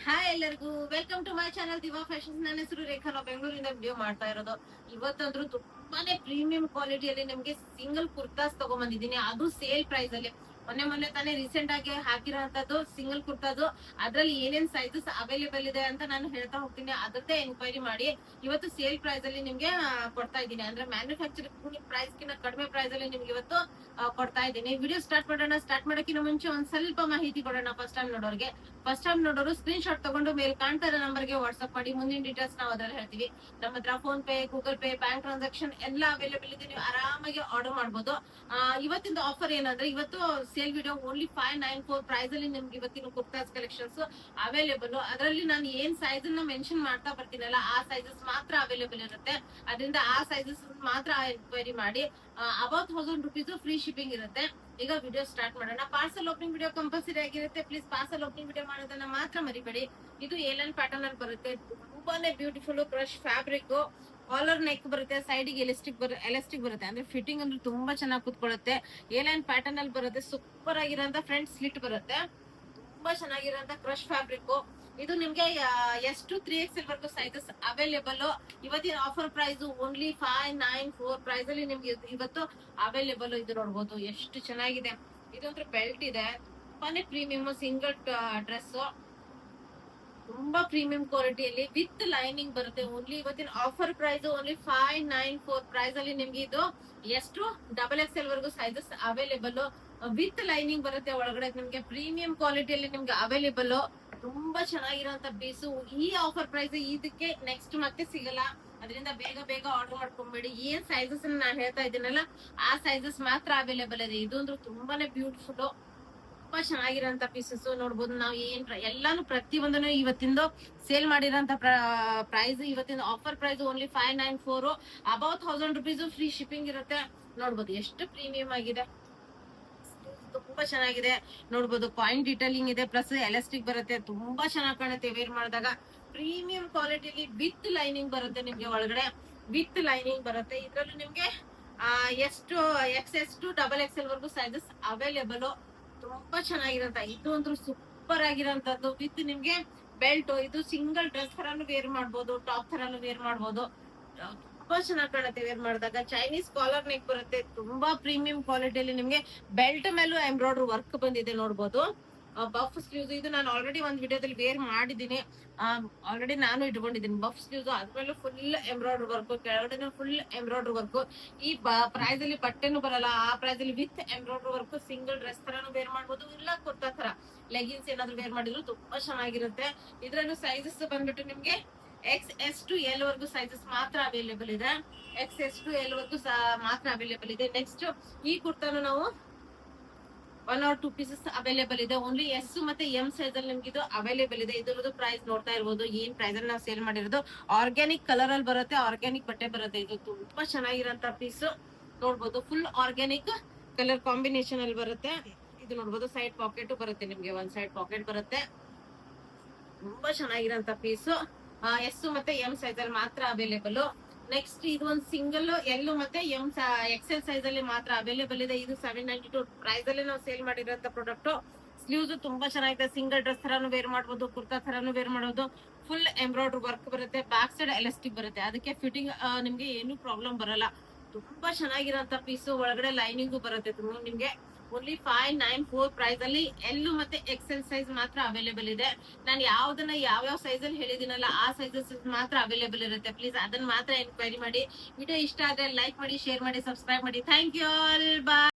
Hi ಎಲ್ಲರಿಗೂ welcome to my channel Diva Fashions. ನನ್ನ ಹೆಸರು ರೇಖಾ. ನಾವು ಬೆಂಗಳೂರಿಂದ ವಿಡಿಯೋ ಮಾಡ್ತಾ ಇರೋದು. ಇವತ್ತಂದ್ರೂ ತುಂಬಾನೇ ಪ್ರೀಮಿಯಂ ಕ್ವಾಲಿಟಿಯಲ್ಲಿ ನಿಮ್ಗೆ ಸಿಂಗಲ್ ಕುರ್ತಾಸ್ ತಗೊಂಡ್ಬಂದಿದ್ದೀನಿ, ಅದು ಸೇಲ್ ಪ್ರೈಸ್ ಅಲ್ಲಿ. ಮೊನ್ನೆ ಮೊನ್ನೆ ತಾನೇ ರೀಸೆಂಟ್ ಆಗಿ ಹಾಕಿರೋಂಥದ್ದು ಸಿಂಗಲ್ ಕುರ್ತಾದು. ಅದ್ರಲ್ಲಿ ಏನೇನ್ ಸೈಜಸ್ ಅವೈಲೇಬಲ್ ಇದೆ ಅಂತ ನಾನು ಹೇಳ್ತಾ ಹೋಗ್ತೀನಿ. ಅದರದ್ದೇ ಎನ್ಕ್ವೈರಿ ಮಾಡಿ ಇವತ್ತು ಸೇಲ್ ಪ್ರೈಸ್ ಅಲ್ಲಿ ನಿಮ್ಗೆ ಕೊಡ್ತಾ ಇದ್ದೀನಿ. ಅಂದ್ರೆ ಮ್ಯಾನುಫ್ಯಾಕ್ಚರಿಂಗ್ ಪ್ರೈಸ್ ಕಿಂತ ಕಡಿಮೆ ಪ್ರೈಸ್ ಅಲ್ಲಿ ನಿಮ್ಗೆ ಇವತ್ತು ಕೊಡ್ತಾ ಇದ್ದೀನಿ. ವಿಡಿಯೋ ಸ್ಟಾರ್ಟ್ ಮಾಡೋಣ. ಸ್ಟಾರ್ಟ್ ಮಾಡೋಕ್ಕಿಂತ ಮುಂಚೆ ಒಂದ್ ಸ್ವಲ್ಪ ಮಾಹಿತಿ ಕೊಡೋಣ. ಫಸ್ಟ್ ಟೈಮ್ ನೋಡೋರು ಸ್ಕ್ರೀನ್ ಶಾಟ್ ತಗೊಂಡು ಮೇಲೆ ಕಾಣ್ತಾ ಇರೋ ನಂಬರ್ಗೆ ವಾಟ್ಸ್ಆಪ್ ಮಾಡಿ. ಮುಂದಿನ ಡೀಟೇಲ್ಸ್ ನಾವು ಅದ್ರಲ್ಲಿ ಹೇಳ್ತೀವಿ. ನಮ್ಮ ಹತ್ರ phone pay, Google pay, bank transaction ಎಲ್ಲ ಅವೈಲೇಬಲ್ ಇದೆ. ನೀವು ಆರಾಮಾಗಿ ಆರ್ಡರ್ ಮಾಡಬಹುದು. ಇವತ್ತಿನ ಆಫರ್ ಏನಂದ್ರೆ, ಇವತ್ತು ಸೇಲ್ ವಿಡಿಯೋ ಓನ್ಲಿ 594 ಪ್ರೈಸ್ ಅಲ್ಲಿ ನಿಮ್ಗೆ ಇವತ್ತಿನ ಕುರ್ತಾಸ್ ಕಲೆಕ್ಷನ್ಸ್ ಅವೈಲೇಬಲ್. ಅದರಲ್ಲಿ ನಾನು ಏನ್ ಸೈಜ್ ಅನ್ನ ಮೆನ್ಷನ್ ಮಾಡ್ತಾ ಬರ್ತೀನಲ್ಲ, ಆ ಸೈಜಸ್ ಮಾತ್ರ ಅವೈಲೇಬಲ್ ಇರುತ್ತೆ. ಅದರಿಂದ ಆ ಸೈಜಸ್ ಮಾತ್ರ ಎನ್ಕ್ವೈರಿ ಮಾಡಿ. ಅಬೌಟ್ 1000 ರುಪೀಸ್ ಫ್ರೀ ಶಿಪ್ಪಿಂಗ್ ಇರುತ್ತೆ. ಈಗ ವಿಡಿಯೋ ಸ್ಟಾರ್ಟ್ ಮಾಡೋಣ. ಪಾರ್ಸಲ್ ಓಪನಿಂಗ್ ವಿಡಿಯೋ ಕಂಪಲ್ಸರಿ ಆಗಿರುತ್ತೆ. ಪ್ಲೀಸ್ ಪಾರ್ಸಲ್ ಓಪನಿಂಗ್ ವಿಡಿಯೋ ಮಾಡೋದನ್ನ ಮಾತ್ರ ಮರಿಬೇಡಿ. ಇದು ಏಲನ್ ಪ್ಯಾಟರ್ನ್ ಅಲ್ಲಿ ಬರುತ್ತೆ. ತುಂಬಾನೇ beautiful crush fabric. Collar neck ಬರುತ್ತೆ, ಸೈಡ್ ಗೆ ಎಲಾಸ್ಟಿಕ್ ಬರುತ್ತೆ. ಅಂದ್ರೆ ಫಿಟ್ಟಿಂಗ್ ಅಂದ್ರೆ ತುಂಬಾ ಚೆನ್ನಾಗಿ ಕುತ್ಕೊಳ್ಳುತ್ತೆ. ಏಲೈನ್ ಪ್ಯಾಟರ್ನ್ ಅಲ್ಲಿ ಬರುತ್ತೆ. ಸೂಪರ್ ಆಗಿರೋಂತ ಫ್ರಂಟ್ ಸ್ಲಿಟ್ ಬರುತ್ತೆ. ತುಂಬಾ ಚೆನ್ನಾಗಿರೋಂತ ಕ್ರಶ್ ಫ್ಯಾಬ್ರಿಕ್. ಇದು ನಿಮ್ಗೆ ಎಷ್ಟು 3XL ವರ್ಗು ಸೈಜಸ್ ಅವೈಲೇಬಲ್. ಇವತ್ತಿನ ಆಫರ್ ಪ್ರೈಸ್ ಓನ್ಲಿ 594 ಪ್ರೈಸ್ ಅಲ್ಲಿ ನಿಮ್ಗೆ ಇವತ್ತು ಅವೈಲೇಬಲ್. ಇದು ನೋಡ್ಬೋದು ಎಷ್ಟು ಚೆನ್ನಾಗಿದೆ. ಇದೊಂದು ಬೆಲ್ಟ್ ಇದೆ. ತುಂಬಾನೇ ಪ್ರೀಮಿಯಂ ಸಿಂಗಲ್ ಡ್ರೆಸ್. ತುಂಬಾ ಪ್ರೀಮಿಯಂ ಕ್ವಾಲಿಟಿಯಲ್ಲಿ ವಿತ್ ಲೈನಿಂಗ್ ಬರುತ್ತೆ. ಓನ್ಲಿ ಇವತ್ತಿನ ಆಫರ್ ಪ್ರೈಸ್ ಓನ್ಲಿ 594 ಪ್ರೈಸ್ ಅಲ್ಲಿ ನಿಮ್ಗೆ ಇದು ಎಷ್ಟು XXL ವರ್ಗು ಸೈಜಸ್ ಅವೈಲೇಬಲ್. ವಿತ್ ಲೈನಿಂಗ್ ಬರುತ್ತೆ ಒಳಗಡೆ. ನಿಮ್ಗೆ ಪ್ರೀಮಿಯಂ ಕ್ವಾಲಿಟಿಯಲ್ಲಿ ನಿಮ್ಗೆ ಅವೈಲೇಬಲ್. ತುಂಬಾ ಚೆನ್ನಾಗಿರೋಂತ ಪೀಸು. ಈ ಆಫರ್ ಪ್ರೈಸ್ ಇದಕ್ಕೆ ನೆಕ್ಸ್ಟ್ ಮತ್ತೆ ಸಿಗಲ್ಲ. ಅದರಿಂದ ಬೇಗ ಬೇಗ ಆರ್ಡರ್ ಮಾಡ್ಕೊಂಡ್ಬೇಡಿ. ಏನ್ ಸೈಜಸ್ ನಾನು ಹೇಳ್ತಾ ಇದ್ದೀನಲ್ಲ, ಆ ಸೈಜಸ್ ಮಾತ್ರ ಅವೈಲೇಬಲ್ ಇದೆ. ಇದೊಂದು ತುಂಬಾನೇ ಬ್ಯೂಟಿಫುಲ್, ತುಂಬಾ ಚೆನ್ನಾಗಿರೋಂತ ಪೀಸಸ್ ನೋಡ್ಬೋದು. ನಾವು ಎಲ್ಲಾನು ಪ್ರತಿಯೊಂದನ್ನು ಇವತ್ತಿಂದು ಸೇಲ್ ಮಾಡಿರೋಂತ ಪ್ರೈಸ್. ಇವತ್ತಿನ offer price only 594. About 1000 rupees free shipping ಇರುತ್ತೆ. ನೋಡ್ಬೋದು ಎಷ್ಟು ಪ್ರೀಮಿಯಂ ಆಗಿದೆ. ತುಂಬಾ ಚೆನ್ನಾಗಿದೆ ನೋಡ್ಬೋದು. ಪಾಯಿಂಟ್ ಡಿಟೇಲಿಂಗ್ ಇದೆ, ಪ್ಲಸ್ ಎಲಾಸ್ಟಿಕ್ ಬರುತ್ತೆ. ತುಂಬಾ ಚೆನ್ನಾಗಿ ಕಾಣುತ್ತೆ ವೇರ್ ಮಾಡಿದಾಗ. ಪ್ರೀಮಿಯಂ ಕ್ವಾಲಿಟಿಲಿ ವಿತ್ ಲೈನಿಂಗ್ ಬರುತ್ತೆ ನಿಮ್ಗೆ ಒಳಗಡೆ. ವಿತ್ ಲೈನಿಂಗ್ ಬರುತ್ತೆ. ಇದ್ರಲ್ಲೂ ನಿಮ್ಗೆ ಎಷ್ಟು XS to XXL ವರ್ಗು ಸೈಜಸ್ ಅವೈಲೇಬಲ್. ತುಂಬಾ ಚೆನ್ನಾಗಿರಂತ ಇದು ಒಂದು ಸೂಪರ್ ಆಗಿರೋಂಥದ್ದು. ವಿತ್ ನಿಮ್ಗೆ ಬೆಲ್ಟ್. ಇದು ಸಿಂಗಲ್ ಡ್ರೆಸ್ ತರಾನು ವೇರ್ ಮಾಡ್ಬೋದು, ಟಾಪ್ ತರಾನು ವೇರ್ ಮಾಡ್ಬೋದು. ತುಂಬಾ ಚೆನ್ನಾಗಿ ಕಾಣುತ್ತೆ ವೇರ್ ಮಾಡಿದಾಗ. ಚೈನೀಸ್ ಕಾಲರ್ ನೆಕ್ ಬರುತ್ತೆ. ತುಂಬಾ ಪ್ರೀಮಿಯಂ ಕ್ವಾಲಿಟಿಯಲ್ಲಿ ನಿಮ್ಗೆ ಬೆಲ್ಟ್ ಮೇಲೂ ಎಂಬ್ರಾಯ್ಡರಿ ವರ್ಕ್ ಬಂದಿದೆ ನೋಡ್ಬೋದು. Buff sleeves. ಇದು ನಾನು ಆಲ್ರೆಡಿ ಒಂದ್ ವಿಡಿಯೋದಲ್ಲಿ ವೇರ್ ಮಾಡಿದೀನಿ. ಆಲ್ರೆಡಿ ನಾನು ಇಟ್ಕೊಂಡಿದ್ದೀನಿ ಬಫ್ ಸ್ಲೀವ್ಸ್. ಅದ್ಮೇಲೆ ಫುಲ್ ಎಂಬ್ರಾಯ್ಡರಿ ವರ್ಕ್, ಕೆಳಗಡೆ ಫುಲ್ ಎಂಬ್ರಾಯ್ಡರಿ ವರ್ಕ್. ಈ ಪ್ರೈಸ್ ಅಲ್ಲಿ ಬಟ್ಟೆನು ಬರಲ್ಲ. ಆ ಪ್ರೈಸ್ ಅಲ್ಲಿ with embroidery work. Single dress ತರಾನು ವೇರ್ ಮಾಡ್ಬೋದು, ಇಲ್ಲ ಕುರ್ತಾ ತರ ಲೆಗಿನ್ಸ್ ಏನಾದ್ರು ವೇರ್ ಮಾಡಿದ್ರು ತುಂಬಾ ಚೆನ್ನಾಗಿರುತ್ತೆ. ಇದ್ರಲ್ಲೂ ಸೈಜಸ್ ಬಂದ್ಬಿಟ್ಟು ನಿಮ್ಗೆ XS to L ವರ್ಗು ಸೈಜಸ್ ಮಾತ್ರ ಅವೈಲೇಬಲ್ ಇದೆ. XS to L ವರ್ಗು ಮಾತ್ರ ಅವೈಲೇಬಲ್ ಇದೆ. ನೆಕ್ಸ್ಟ್ ಈ ಕುರ್ತಾನು ನಾವು 1 or 2 ಪೀಸಸ್ ಅವೈಲೇಬಲ್ ಇದೆ. ಓನ್ಲಿ S ಮತ್ತೆ M ಸೈಜ್ ಅಲ್ಲಿ ನಿಮ್ಗೆ ಇದು ಅವೈಲೇಬಲ್ ಇದೆ. ಇದರದ್ದು ಪ್ರೈಸ್ ನೋಡ್ತಾ ಇರ್ಬೋದು. ಏನ್ ಪ್ರೈಸ್ ಅಲ್ಲಿ ನಾವು ಸೇಲ್ ಮಾಡಿರೋದು. ಆರ್ಗ್ಯಾನಿಕ್ ಕಲರ್ ಅಲ್ಲಿ ಬರುತ್ತೆ, ಆರ್ಗ್ಯಾನಿಕ್ ಬಟ್ಟೆ ಬರುತ್ತೆ. ಇದು ತುಂಬಾ ಚೆನ್ನಾಗಿರೋಂತ ಪೀಸ್ ನೋಡ್ಬೋದು. ಫುಲ್ ಆರ್ಗ್ಯಾನಿಕ್ ಕಲರ್ ಕಾಂಬಿನೇಷನ್ ಅಲ್ಲಿ ಬರುತ್ತೆ. ಇದು ನೋಡ್ಬೋದು. ಸೈಡ್ ಪಾಕೆಟ್ ಬರುತ್ತೆ ನಿಮ್ಗೆ, ಒಂದ್ ಸೈಡ್ ಪಾಕೆಟ್ ಬರುತ್ತೆ. ತುಂಬಾ ಚೆನ್ನಾಗಿರೋಂತ ಪೀಸ್. S ಮತ್ತೆ M ಸೈಜ್ ಅಲ್ಲಿ ಮಾತ್ರ ಅವೈಲೇಬಲ್. ನೆಕ್ಸ್ಟ್ ಇದು ಒಂದು ಸಿಂಗಲ್ L ಮತ್ತೆ M XL ಸೈಜ್ ಅಲ್ಲಿ ಮಾತ್ರ ಅವೈಲೇಬಲ್ ಇದೆ. ಇದು 792 ಪ್ರೈಸ್ ಅಲ್ಲಿ ನಾವು ಸೇಲ್ ಮಾಡಿರೋಂತ ಪ್ರಾಡಕ್ಟ್. ಸ್ಲೀವ್ಸ್ ತುಂಬಾ ಚೆನ್ನಾಗಿದೆ. ಸಿಂಗಲ್ ಡ್ರೆಸ್ ತರಾನು ವೇರ್ ಮಾಡಬಹುದು, ಕುರ್ತಾ ತರಾನು ವೇರ್ ಮಾಡೋದು. ಫುಲ್ ಎಂಬ್ರಾಯ್ಡರಿ ವರ್ಕ್ ಬರುತ್ತೆ. ಬ್ಯಾಕ್ ಸೈಡ್ ಎಲಾಸ್ಟಿಕ್ ಬರುತ್ತೆ. ಅದಕ್ಕೆ ಫಿಟ್ಟಿಂಗ್ ನಿಮ್ಗೆ ಏನು ಪ್ರಾಬ್ಲಮ್ ಬರಲ್ಲ. ತುಂಬಾ ಚೆನ್ನಾಗಿರೋಂತ ಪೀಸ್. ಒಳಗಡೆ ಲೈನಿಂಗು ಬರುತ್ತೆ. ನಿಮ್ಗೆ ಓನ್ಲಿ 594 ಪ್ರೈಸ್ ಅಲ್ಲಿ L ಮತ್ತೆ XL ಸೈಜ್ ಮಾತ್ರ ಅವೈಲೇಬಲ್ ಇದೆ. ನಾನು ಯಾವ್ದನ್ನ ಯಾವ್ಯಾವ ಸೈಜ್ ಅಲ್ಲಿ ಹೇಳಿದಿನಲ್ಲ, ಆ ಸೈಜಸ್ ಮಾತ್ರ ಅವೈಲೇಬಲ್ ಇರುತ್ತೆ. ಪ್ಲೀಸ್ ಅದನ್ನ ಮಾತ್ರ ಎನ್ಕ್ವೈರಿ ಮಾಡಿ. ವಿಡಿಯೋ ಇಷ್ಟ ಆದ್ರೆ ಲೈಕ್ ಮಾಡಿ, ಶೇರ್ ಮಾಡಿ, ಸಬ್ಸ್ಕ್ರೈಬ್ ಮಾಡಿ. Thank you all. ಬಾಯ್.